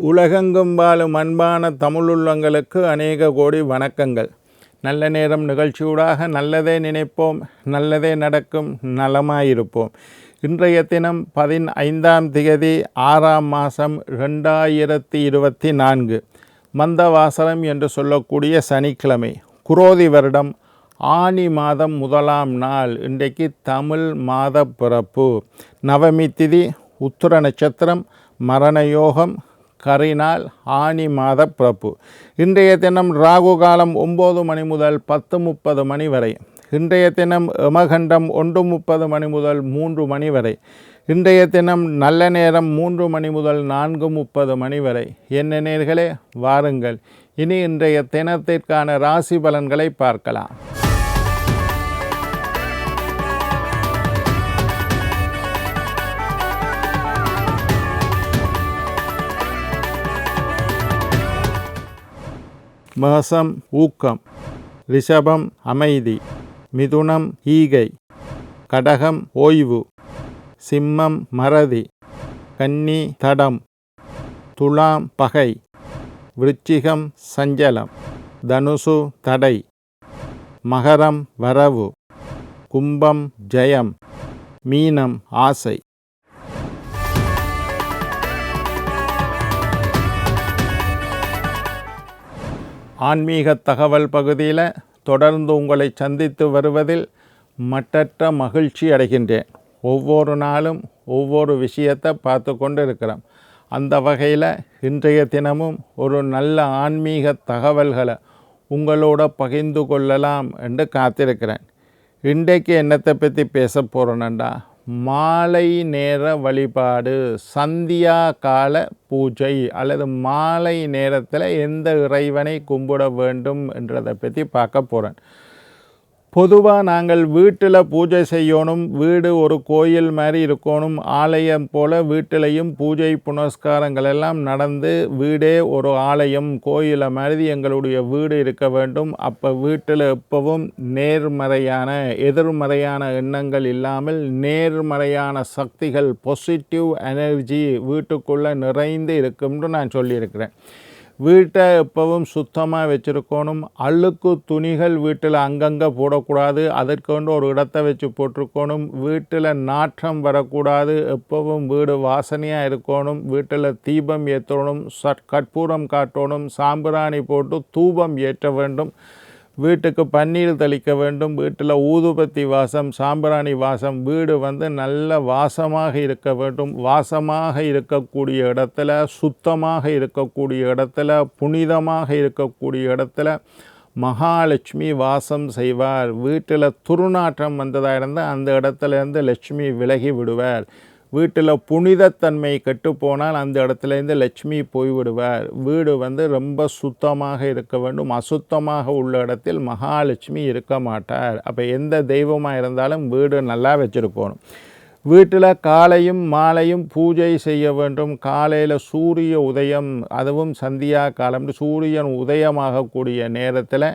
உலகெங்கும் வாழும் அன்பான தமிழுள்ளங்களுக்கு அநேக கோடி வணக்கங்கள். நல்ல நேரம் நிகழ்ச்சியூடாக நல்லதே நினைப்போம், நல்லதே நடக்கும், நலமாயிருப்போம். இன்றைய தினம் 15ஆம் திகதி 6ஆம் மாதம் 2024 மந்தவாசரம் என்று சொல்லக்கூடிய சனிக்கிழமை, குரோதி வருடம் ஆனி மாதம் 1ஆம் நாள். இன்றைக்கு தமிழ் மாத பிறப்பு. நவமி திதி, உத்திர நட்சத்திரம், மரண யோகம், கரிநாள், ஆனி மாத பிறப்பு. இன்றைய தினம் ராகு காலம் 9 மணி முதல் 10:30 மணி வரை. இன்றைய தினம் யமகண்டம் 1:30 மணி முதல் 3 மணி வரை. இன்றைய தினம் நல்ல நேரம் 3 மணி முதல் 4:30 மணி வரை. என்ன நேயர்களே, வாருங்கள் இனி இன்றைய தினத்திற்கான ராசி பலன்களை பார்க்கலாம். மேஷம் ஊக்கம், ரிஷபம் அமைதி, மிதுனம் ஈகை, கடகம் ஓய்வு, சிம்மம் மறதி, கன்னி தடம், துலாம் பகை, விருச்சிகம் சஞ்சலம், தனுசு தடை, மகரம் வரவு, கும்பம் ஜெயம், மீனம் ஆசை. ஆன்மீக தகவல் பகுதியில் தொடர்ந்து உங்களை சந்தித்து வருவதில் மட்டற்ற மகிழ்ச்சி அடைகின்றேன். ஒவ்வொரு நாளும் ஒவ்வொரு விஷயத்தை பார்த்து கொண்டு இருக்கிறோம். அந்த வகையில் இன்றைய தினமும் ஒரு நல்ல ஆன்மீக தகவல்களை உங்களோட பகிர்ந்து கொள்ளலாம் என்று காத்திருக்கிறேன். இன்றைக்கு என்னத்தை பற்றி பேச போகிறேன்டா, மாலை நேர வழிபாடு, சந்தியா கால பூஜை அல்லது மாலை நேரத்தில் எந்த இறைவனை கும்பிட வேண்டும் என்றதை பற்றி பார்க்க போகிறேன். பொதுவாக நாங்கள் வீட்டில் பூஜை செய்யணும், வீடு ஒரு கோயில் மாதிரி இருக்கணும், ஆலயம் போல் வீட்டிலையும் பூஜை புனஸ்காரங்கள் எல்லாம் நடந்து வீடே ஒரு ஆலயம் கோயிலை மாதிரி எங்களுடைய வீடு இருக்க வேண்டும். அப்போ வீட்டில் எப்பவும் நேர்மறையான எதிர்மறையான எண்ணங்கள் இல்லாமல் நேர்மறையான சக்திகள், பாசிட்டிவ் எனர்ஜி வீட்டுக்குள்ளே நிறைந்து இருக்கும்னு நான் சொல்லியிருக்கிறேன். வீட்டை எப்பவும் சுத்தமாக வச்சுருக்கணும். அழுக்கு துணிகள் வீட்டில் அங்கங்கே போடக்கூடாது, அதற்கொண்டு ஒரு இடத்தை வச்சு போட்டிருக்கணும். வீட்டில் நாற்றம் வரக்கூடாது, எப்பவும் வீடு வாசனையாக இருக்கணும். வீட்டில் தீபம் ஏற்றணும், கற்பூரம் காட்டணும், சாம்பிராணி போட்டு தூபம் ஏற்ற வேண்டும். வீட்டுக்கு பன்னீர் தெளிக்க வேண்டும். வீட்டில் ஊதுபத்தி வாசம், சாம்பிராணி வாசம், வீடு நல்ல வாசமாக இருக்க வேண்டும். வாசமாக இருக்கக்கூடிய இடத்துல, சுத்தமாக இருக்கக்கூடிய இடத்துல, புனிதமாக இருக்கக்கூடிய இடத்துல மகாலட்சுமி வாசம் செய்வார். வீட்டில் துர்நாற்றம் வந்ததாக இருந்தால் அந்த இடத்துலேருந்து லட்சுமி விலகி விடுவார். வீட்டில் புனிதத்தன்மை கெட்டுப்போனால் அந்த இடத்துலேருந்து லட்சுமி போய்விடுவார். வீடு ரொம்ப சுத்தமாக இருக்க வேண்டும். அசுத்தமாக உள்ள இடத்தில் மகாலட்சுமி இருக்க மாட்டார். அப்போ எந்த தெய்வமாக இருந்தாலும் வீடு நல்லா வச்சுருக்கணும். வீட்டில் காலையும் மாலையும் பூஜை செய்ய வேண்டும். காலையில் சூரிய உதயம், அதுவும் சந்தியா காலம், சூரியன் உதயமாகக்கூடிய நேரத்தில்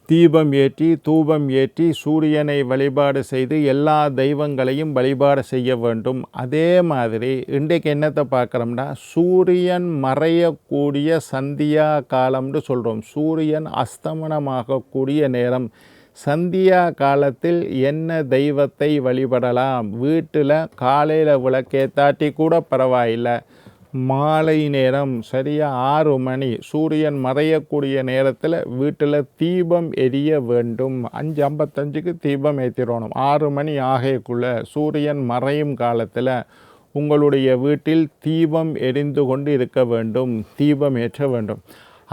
தீபம் ஏற்றி தூபம் ஏற்றி சூரியனை வழிபாடு செய்து எல்லா தெய்வங்களையும் வழிபாடு செய்ய வேண்டும். அதே மாதிரி இன்றைக்கு என்னத்தை பார்க்குறோம்னா, சூரியன் மறையக்கூடிய சந்தியா காலம்னு சொல்கிறோம். சூரியன் அஸ்தமனமாகக்கூடிய நேரம். சந்தியா காலத்தில் என்ன தெய்வத்தை வழிபடலாம்? வீட்டில் காலையில் விளக்கேத்தாட்டி கூட பரவாயில்லை, மாலை நேரம் சரியாக 6 மணி சூரியன் மறையக்கூடிய நேரத்தில் வீட்டில் தீபம் எரிய வேண்டும். 5:55க்கு தீபம் ஏற்றிடணும். 6 மணி ஆகைக்குள்ளே சூரியன் மறையும் காலத்தில் உங்களுடைய வீட்டில் தீபம் எரிந்து கொண்டு இருக்க வேண்டும், தீபம் ஏற்ற வேண்டும்.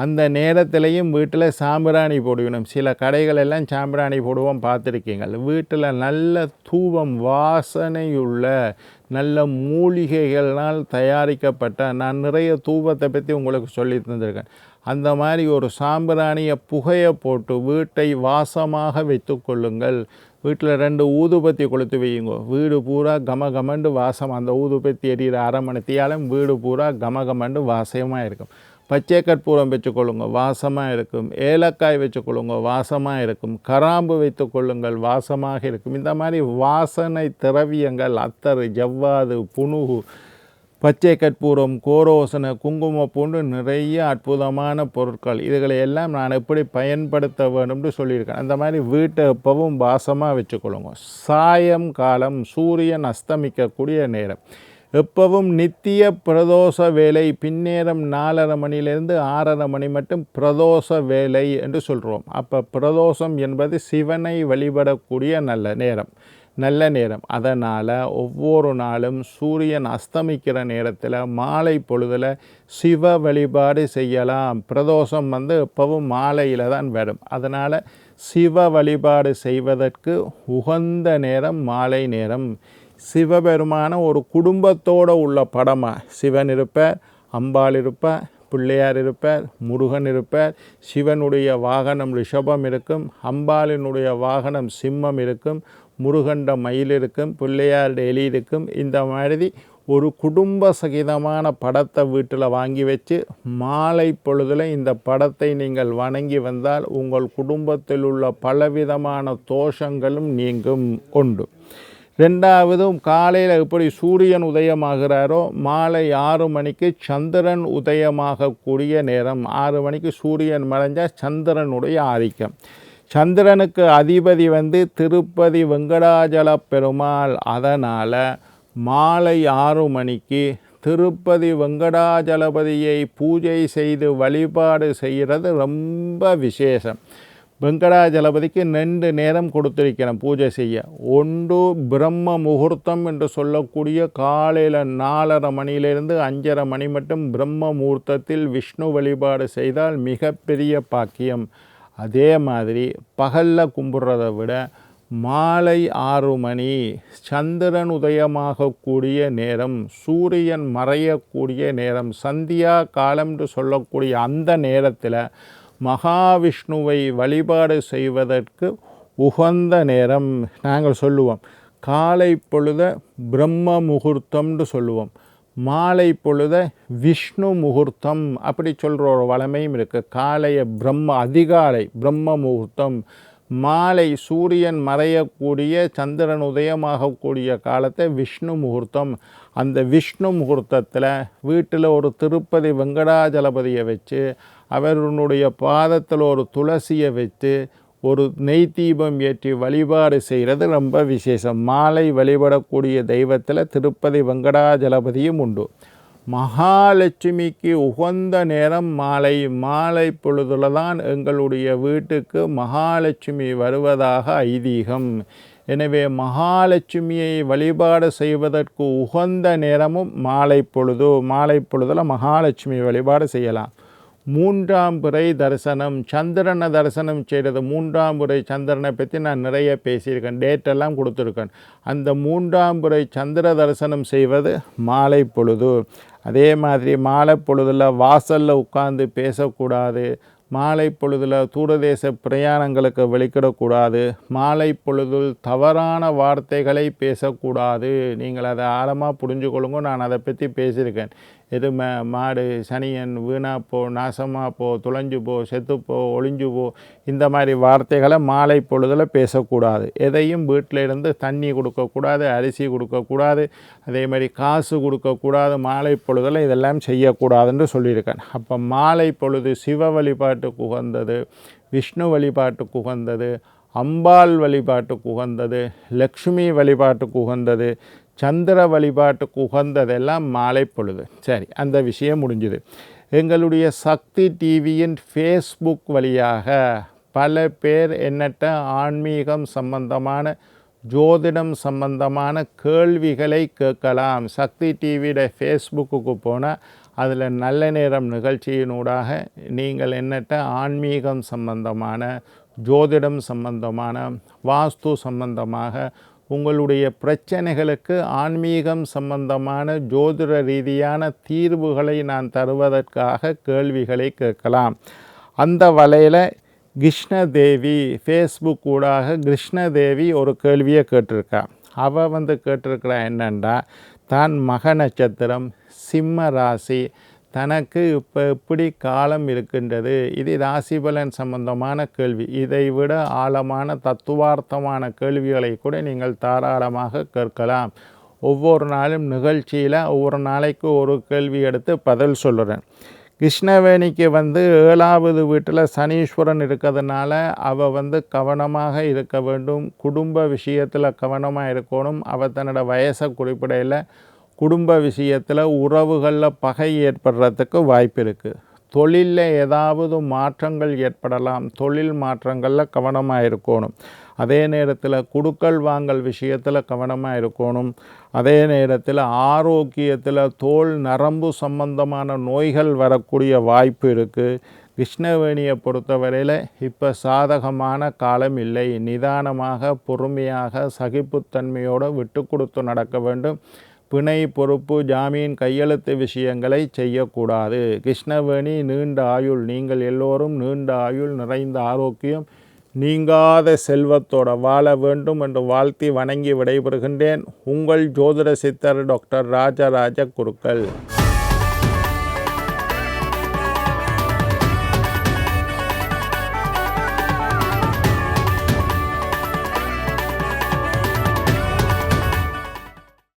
அந்த நேரத்திலையும் வீட்டில் சாம்பிராணி போடுவேணும். சில கடைகளெல்லாம் சாம்பிராணி போடுவோம், பார்த்துருக்கீங்கள். வீட்டில் நல்ல தூபம், வாசனையுள்ள நல்ல மூலிகைகளால் தயாரிக்கப்பட்ட, நான் நிறைய தூபத்தை பற்றி உங்களுக்கு சொல்லி தந்திருக்கேன். அந்த மாதிரி ஒரு சாம்பிராணியை புகையை போட்டு வீட்டை வாசமாக வைத்து கொள்ளுங்கள். வீட்டில் 2 ஊதுபத்தி கொளுத்து வையுங்க. வீடு பூரா கமகமண்டு வாசம். அந்த ஊதுபத்தி எரியிற அரை மணித்தியாலும் வீடு பூரா கமகமண்டு வாசமாக இருக்கும். பச்சை கற்பூரம் வச்சுக்கொள்ளுங்க, வாசமாக இருக்கும். ஏலக்காய் வச்சுக்கொள்ளுங்க, வாசமாக இருக்கும். கராம்பு வைத்து கொள்ளுங்கள், வாசமாக இருக்கும். இந்த மாதிரி வாசனை திரவியங்கள், அத்தர், ஜவ்வாது, புனுகு, பச்சை கற்பூரம், கோரோசனை, குங்குமம் போன்று நிறைய அற்புதமான பொருட்கள். இதுகளை எல்லாம் நான் எப்படி பயன்படுத்த வேண்டும்னு சொல்லியிருக்கேன். அந்த மாதிரி வீட்டை எப்பவும் வாசமாக வச்சுக்கொள்ளுங்க. சாயங்காலம் சூரியன் அஸ்தமிக்கக்கூடிய நேரம், எப்பவும் நித்திய பிரதோஷ வேலை, பின்னேரம் 4:30 மணியிலிருந்து 6:30 மணி மட்டும் பிரதோஷ வேலை என்று சொல்கிறோம். அப்போ பிரதோஷம் என்பது சிவனை வழிபடக்கூடிய நல்ல நேரம். அதனால் ஒவ்வொரு நாளும் சூரியன் அஸ்தமிக்கிற நேரத்தில் மாலை பொழுதில் சிவ வழிபாடு செய்யலாம். பிரதோஷம் எப்பவும் மாலையில் தான் வரும். அதனால் சிவ வழிபாடு செய்வதற்கு உகந்த நேரம் மாலை நேரம். சிவபெருமான ஒரு குடும்பத்தோடு உள்ள படமாக சிவன் இருப்பார், அம்பாள் இருப்பார், பிள்ளையார் இருப்பார், முருகன் இருப்பார். சிவனுடைய வாகனம் ரிஷபம் இருக்கும், அம்பாளினுடைய வாகனம் சிம்மம் இருக்கும், முருகண்ட மயில் இருக்கும், பிள்ளையாருடைய எலி இருக்கும். இந்த மாதிரி ஒரு குடும்ப சகிதமான படத்தை வீட்டில் வாங்கி வச்சு மாலை பொழுதில் இந்த படத்தை நீங்கள் வணங்கி வந்தால் உங்கள் குடும்பத்தில் உள்ள பலவிதமான தோஷங்களும் நீங்கும் உண்டு. ரெண்டாவதும் காலையில் எப்படி சூரியன் உதயமாகிறாரோ மாலை 6 மணிக்கு சந்திரன் உதயமாகக்கூடிய நேரம். 6 மணிக்கு சூரியன் மறைஞ்சால் சந்திரனுடைய ஆதிக்கம். சந்திரனுக்கு அதிபதி திருப்பதி வெங்கடாஜல பெருமாள். அதனால் மாலை 6 மணிக்கு திருப்பதி வெங்கடாஜலபதியை பூஜை செய்து வழிபாடு செய்கிறது ரொம்ப விசேஷம். வெங்கடாஜலபதிக்கு 2 நேரம் கொடுத்திருக்கிறேன் பூஜை செய்ய. ஒன்று பிரம்ம முகூர்த்தம் என்று சொல்லக்கூடிய காலையில் 4:30 மணியிலிருந்து 5:30 மணி மட்டும் பிரம்ம முகூர்த்தத்தில் விஷ்ணு வழிபாடு செய்தால் மிகப்பெரிய பாக்கியம். அதே மாதிரி பகலில் கும்பிட்றதை விட மாலை 6 மணி சந்திரன் உதயமாகக்கூடிய நேரம், சூரியன் மறையக்கூடிய நேரம், சந்தியா காலம் என்று சொல்லக்கூடிய அந்த நேரத்தில் மகாவிஷ்ணுவை வழிபாடு செய்வதற்கு உகந்த நேரம். நாங்கள் சொல்லுவோம் காலை பொழுத பிரம்ம முகூர்த்தம்னு சொல்லுவோம், மாலை பொழுத விஷ்ணு முகூர்த்தம் அப்படி சொல்கிற ஒரு வளமையும் இருக்குது. காலையை அதிகாலை பிரம்ம முகூர்த்தம், மாலை சூரியன் மறையக்கூடிய சந்திரன் உதயமாகக்கூடிய காலத்தை விஷ்ணு முகூர்த்தம். அந்த விஷ்ணு முகூர்த்தத்தில் வீட்டில் ஒரு திருப்பதி வெங்கடாஜலபதியை வச்சு அவருடைய பாதத்தில் ஒரு துளசியை வச்சு ஒரு நெய் தீபம் ஏற்றி வழிபாடு செய்கிறது ரொம்ப விசேஷம். மாலை வழிபடக்கூடிய தெய்வத்தில் திருப்பதி வெங்கடாஜலபதியும் உண்டு. மகாலட்சுமிக்கு உகந்த நேரம் மாலை பொழுதுல தான் எங்களுடைய வீட்டுக்கு மகாலட்சுமி வருவதாக ஐதீகம். எனவே மகாலட்சுமியை வழிபாடு செய்வதற்கு உகந்த நேரமும் மாலை பொழுதில் மகாலட்சுமி வழிபாடு செய்யலாம். 3ஆம் பிறை தரிசனம், சந்திரனை தரிசனம் செய்கிறது. 3ஆம் பிறை சந்திரனை பற்றி நான் நிறைய பேசியிருக்கேன், டேட்டெல்லாம் கொடுத்துருக்கேன். அந்த 3ஆம் பிறை சந்திர தரிசனம் செய்வது மாலை பொழுது. அதே மாதிரி மாலை பொழுதில் வாசலில் உட்கார்ந்து பேசக்கூடாது. மாலை பொழுதில் தூரதேச பிரயாணங்களுக்கு வெளிக்கிடக்கூடாது. மாலை பொழுதில் தவறான வார்த்தைகளை பேசக்கூடாது. நீங்கள் அதை ஆழமாக புரிஞ்சுக்கொள்ளுங்க. நான் அதை பற்றி பேசியிருக்கேன். எருமை, மாடு, சனியன், வீணாப்போ, நாசமாப்போ, துளைஞ்சு போ, செத்துப்போ, ஒளிஞ்சு போ, இந்த மாதிரி வார்த்தைகளை மாலை பொழுதில் பேசக்கூடாது. எதையும் வீட்டில் இருந்து தண்ணி கொடுக்கக்கூடாது, அரிசி கொடுக்கக்கூடாது, அதே மாதிரி காசு கொடுக்கக்கூடாது. மாலை பொழுதில் இதெல்லாம் செய்யக்கூடாதுன்னு சொல்லியிருக்கேன். அப்போ மாலை பொழுது சிவ வழிபாட்டுக்கு உகந்தது, விஷ்ணு வழிபாட்டுக்கு உகந்தது, அம்பாள் வழிபாட்டுக்கு உகந்தது, லக்ஷ்மி வழிபாட்டுக்கு உகந்தது, சந்திர வழிபாட்டுக்கு உகந்ததெல்லாம் மாலை பொழுது. சரி, அந்த விஷயம் முடிஞ்சுது. எங்களுடைய சக்தி டிவியின் ஃபேஸ்புக் வழியாக பல பேர் எண்ணற்ற ஆன்மீகம் சம்பந்தமான, ஜோதிடம் சம்பந்தமான கேள்விகளை கேட்கலாம். சக்தி டிவியோட ஃபேஸ்புக்கு போனால் அதில் நல்ல நேரம் நிகழ்ச்சியினூடாக நீங்கள் எண்ணற்ற ஆன்மீகம் சம்பந்தமான, ஜோதிடம் சம்பந்தமான, வாஸ்து சம்பந்தமாக உங்களுடைய பிரச்சனைகளுக்கு ஆன்மீகம் சம்பந்தமான ஜோதிட ரீதியான தீர்வுகளை நான் தருவதற்காக கேள்விகளை கேட்கலாம். அந்த வலையில் கிருஷ்ணதேவி ஃபேஸ்புக் ஊடாக கிருஷ்ணதேவி ஒரு கேள்வியை கேட்டிருக்கா. அவள் கேட்டிருக்கிறா என்னென்னா, தான் மக நட்சத்திரம், சிம்ம ராசி, தனக்கு இப்போ எப்படி காலம் இருக்கின்றது. இது ராசிபலன் சம்பந்தமான கேள்வி. இதை விட ஆழமான தத்துவார்த்தமான கேள்விகளை கூட நீங்கள் தாராளமாக கேட்கலாம். ஒவ்வொரு நாளும் நிகழ்ச்சியில் ஒவ்வொரு நாளைக்கு ஒரு கேள்வி எடுத்து பதில் சொல்லுறேன். கிருஷ்ணவேணிக்கு 7வது வீட்டில் சனீஸ்வரன் இருக்கிறதுனால அவள் கவனமாக இருக்க வேண்டும். குடும்ப விஷயத்தில் கவனமாக இருக்கணும். அவள் தன்னோட வயசை குறிப்பிடையில் குடும்ப விஷயத்தில் உறவுகளில் பகை ஏற்படுறதுக்கு வாய்ப்பு இருக்குது. தொழிலில் ஏதாவது மாற்றங்கள் ஏற்படலாம். தொழில் மாற்றங்களில் கவனமாக இருக்கணும். அதே நேரத்தில் குடுக்கல் வாங்கல் விஷயத்தில் கவனமாக இருக்கணும். அதே நேரத்தில் ஆரோக்கியத்தில் தோல் நரம்பு சம்பந்தமான நோய்கள் வரக்கூடிய வாய்ப்பு இருக்குது. கிருஷ்ணவேணியை பொறுத்தவரையில் இப்போ சாதகமான காலம் இல்லை. நிதானமாக பொறுமையாக சகிப்புத்தன்மையோடு விட்டு கொடுத்து நடக்க வேண்டும். பிணை பொறுப்பு ஜாமீன் கையெழுத்து விஷயங்களை செய்யக்கூடாது. கிருஷ்ணவேணி நீண்ட ஆயுள், நீங்கள் எல்லோரும் நீண்ட ஆயுள் நிறைந்த ஆரோக்கியம் நீங்காத செல்வத்தோட வாழ வேண்டும் என்று வாழ்த்தி வணங்கி விடைபெறுகின்றேன். உங்கள் ஜோதிட சித்தர் டாக்டர் ராஜராஜ குருக்கள்.